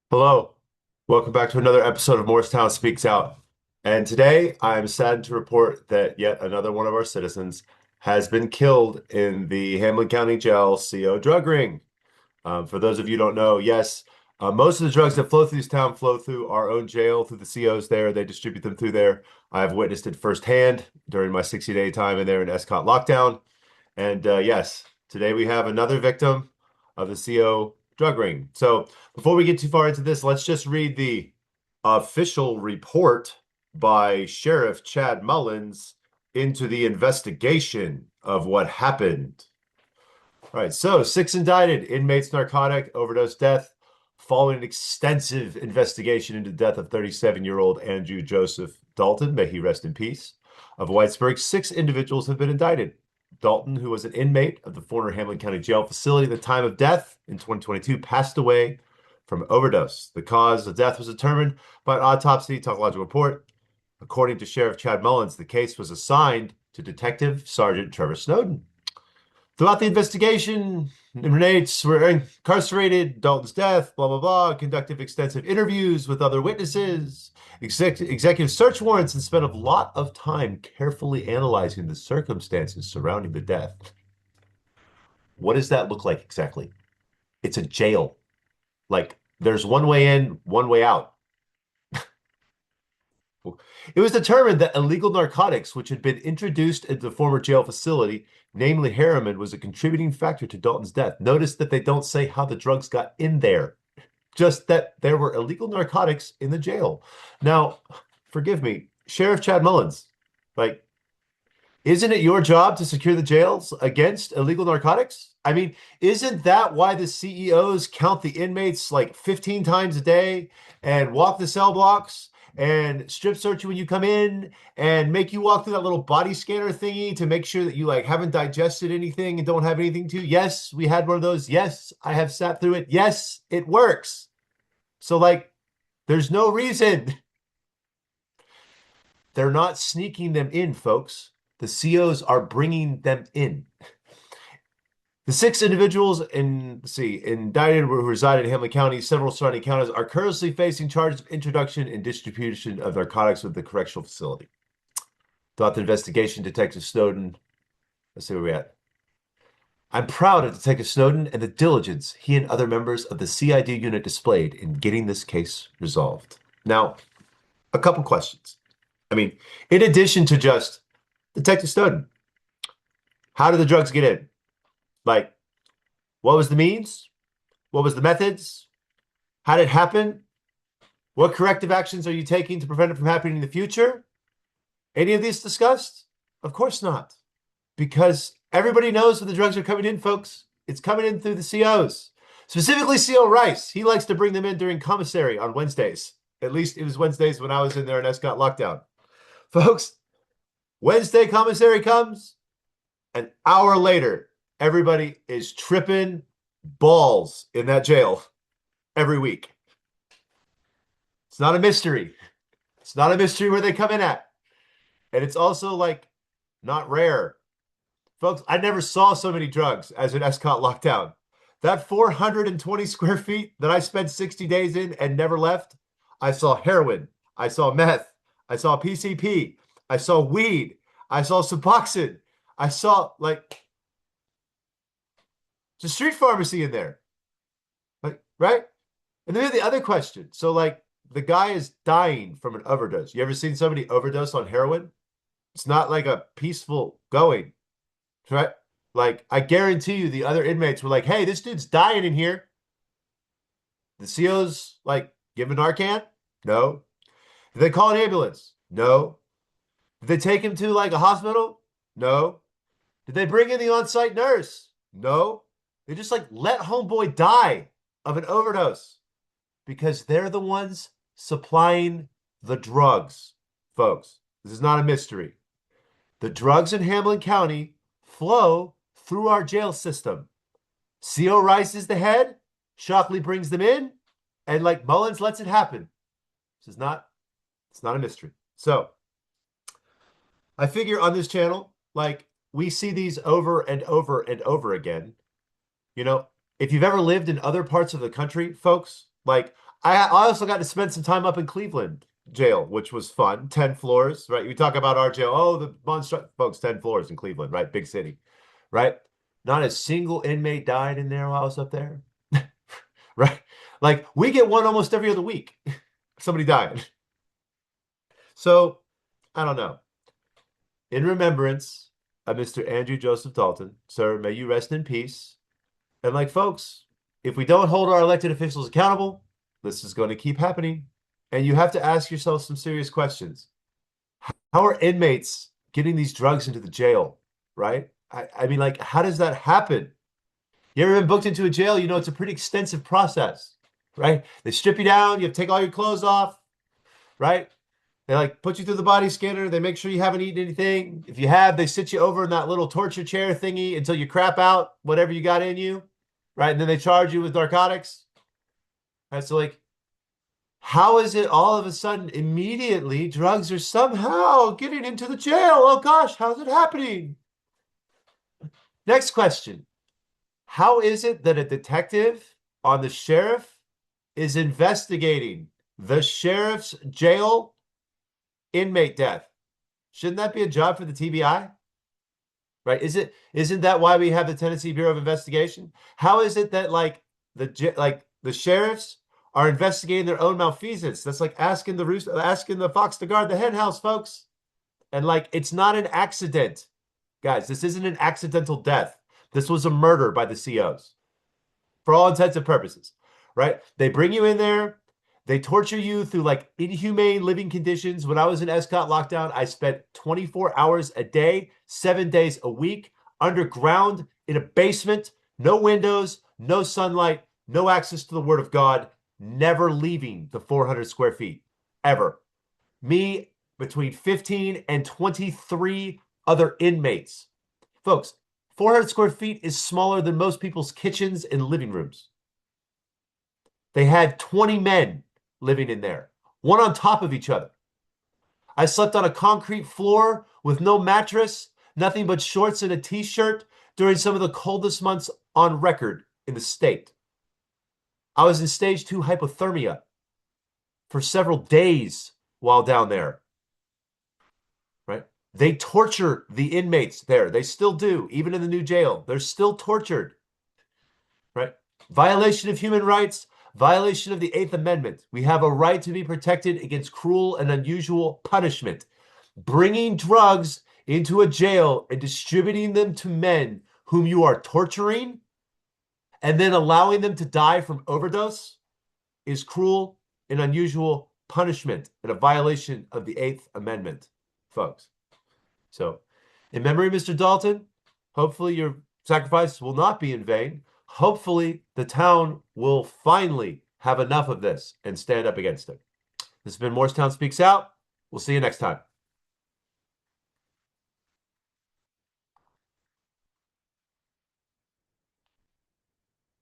Hello, welcome back to another episode of Morristown Speaks Out. And today I am saddened to report that yet another one of our citizens has been killed in the Hamblen County Jail CO drug ring. For those of you who don't know, yes, most of the drugs that flow through this town flow through our own jail, through the COs there. They distribute them through there. I've witnessed it firsthand during my 60-day time in there in Escott lockdown. And yes, today we have another victim of the CO drug ring. So before we get too far into this, let's just read the official report by Sheriff Chad Mullins into the investigation of what happened. All right, so 6 indicted inmates narcotic overdose death following an extensive investigation into the death of 37-year-old Andrew Joseph Dalton, may he rest in peace, of Whitesburg. 6 individuals have been indicted. Dalton, who was an inmate of the former Hamblen County Jail facility at the time of death in 2022, passed away from overdose. The cause of death was determined by an autopsy toxicological report. According to Sheriff Chad Mullins, the case was assigned to Detective Sergeant Trevor Snowden. Throughout the investigation, inmates were incarcerated, Dalton's death, blah, blah, blah, conducted extensive interviews with other witnesses, executive search warrants, and spent a lot of time carefully analyzing the circumstances surrounding the death. What does that look like exactly? It's a jail. Like, there's one way in, one way out. It was determined that illegal narcotics, which had been introduced into the former jail facility, namely heroin, was a contributing factor to Dalton's death. Notice that they don't say how the drugs got in there, just that there were illegal narcotics in the jail. Now, forgive me, Sheriff Chad Mullins, like, isn't it your job to secure the jails against illegal narcotics? I mean, isn't that why the CEOs count the inmates like 15 times a day and walk the cell blocks and strip search you when you come in and make you walk through that little body scanner thingy to make sure that you like haven't digested anything and don't have anything to? Yes, we had one of those. Yes, I have sat through it. Yes, it works. So like, there's no reason. They're not sneaking them in, folks. The COs are bringing them in. The 6 individuals indicted who reside in Hamblen County, several surrounding counties, are currently facing charges of introduction and distribution of narcotics with the correctional facility. Throughout the investigation, Detective Snowden, let's see where we're at. I'm proud of Detective Snowden and the diligence he and other members of the CID unit displayed in getting this case resolved. Now, a couple questions. I mean, in addition to just Detective Snowden, how did the drugs get in? Like, what was the means? What was the methods? How did it happen? What corrective actions are you taking to prevent it from happening in the future? Any of these discussed? Of course not. Because everybody knows when the drugs are coming in, folks. It's coming in through the COs. Specifically CO Rice. He likes to bring them in during commissary on Wednesdays. At least it was Wednesdays when I was in there and Escott lockdown. Folks, Wednesday commissary comes, an hour later, everybody is tripping balls in that jail every week. It's not a mystery. It's not a mystery where they come in at. And it's also like not rare. Folks, I never saw so many drugs as in Escott lockdown. That 420 square feet that I spent 60 days in and never left, I saw heroin. I saw meth. I saw PCP. I saw weed. I saw Suboxone. I saw like it's a street pharmacy in there. Like, right? And then the other question. So like the guy is dying from an overdose. You ever seen somebody overdose on heroin? It's not like a peaceful going, right? Like I guarantee you the other inmates were like, hey, this dude's dying in here. The CO's like, give him Narcan? No. Did they call an ambulance? No. Did they take him to like a hospital? No. Did they bring in the on-site nurse? No. They just like let homeboy die of an overdose because they're the ones supplying the drugs, folks. This is not a mystery. The drugs in Hamblen County flow through our jail system. CO Rice is the head. Shockley brings them in, and like Mullins lets it happen. It's not a mystery. So I figure on this channel, like we see these over and over and over again. You know, if you've ever lived in other parts of the country, folks, like I also got to spend some time up in Cleveland jail, which was fun. 10 floors, right? We talk about our jail. Oh, the monster folks, 10 floors in Cleveland, right? Big city, right? Not a single inmate died in there while I was up there, right? Like we get one almost every other week. Somebody died. So I don't know. In remembrance of Mr. Andrew Joseph Dalton, sir, may you rest in peace. And like folks, if we don't hold our elected officials accountable, this is going to keep happening. And you have to ask yourself some serious questions. How are inmates getting these drugs into the jail, right? I mean, like, how does that happen? You ever been booked into a jail? You know, it's a pretty extensive process, right? They strip you down, you have to take all your clothes off, right? They like put you through the body scanner. They make sure you haven't eaten anything. If you have, they sit you over in that little torture chair thingy until you crap out whatever you got in you, right? And then they charge you with narcotics. Right? So like, how is it all of a sudden immediately drugs are somehow getting into the jail? Oh gosh, how's it happening? Next question. How is it that a detective on the sheriff is investigating the sheriff's jail inmate death? Shouldn't that be a job for the TBI? Right? Isn't that why we have the Tennessee Bureau of Investigation? How is it that the sheriffs are investigating their own malfeasance? That's like asking the fox to guard the hen house, folks. And like it's not an accident. Guys, this isn't an accidental death. This was a murder by the COs. For all intents and purposes, right? They bring you in there, they torture you through like inhumane living conditions. When I was in Escott lockdown, I spent 24 hours a day, 7 days a week, underground in a basement, no windows, no sunlight, no access to the Word of God, never leaving the 400 square feet, ever. Me, between 15 and 23 other inmates. Folks, 400 square feet is smaller than most people's kitchens and living rooms. They had 20 men living in there, one on top of each other. I slept on a concrete floor with no mattress, nothing but shorts and a t-shirt during some of the coldest months on record in the state. I was in stage 2 hypothermia for several days while down there. Right? They torture the inmates there. They still do, even in the new jail. They're still tortured. Right? Violation of human rights, violation of the 8th Amendment. We have a right to be protected against cruel and unusual punishment. Bringing drugs into a jail and distributing them to men whom you are torturing and then allowing them to die from overdose is cruel and unusual punishment and a violation of the 8th Amendment, folks. So, in memory of Mr. Dalton, hopefully your sacrifice will not be in vain. Hopefully the town will finally have enough of this and stand up against it. This has been Morristown Speaks Out. We'll see you next time.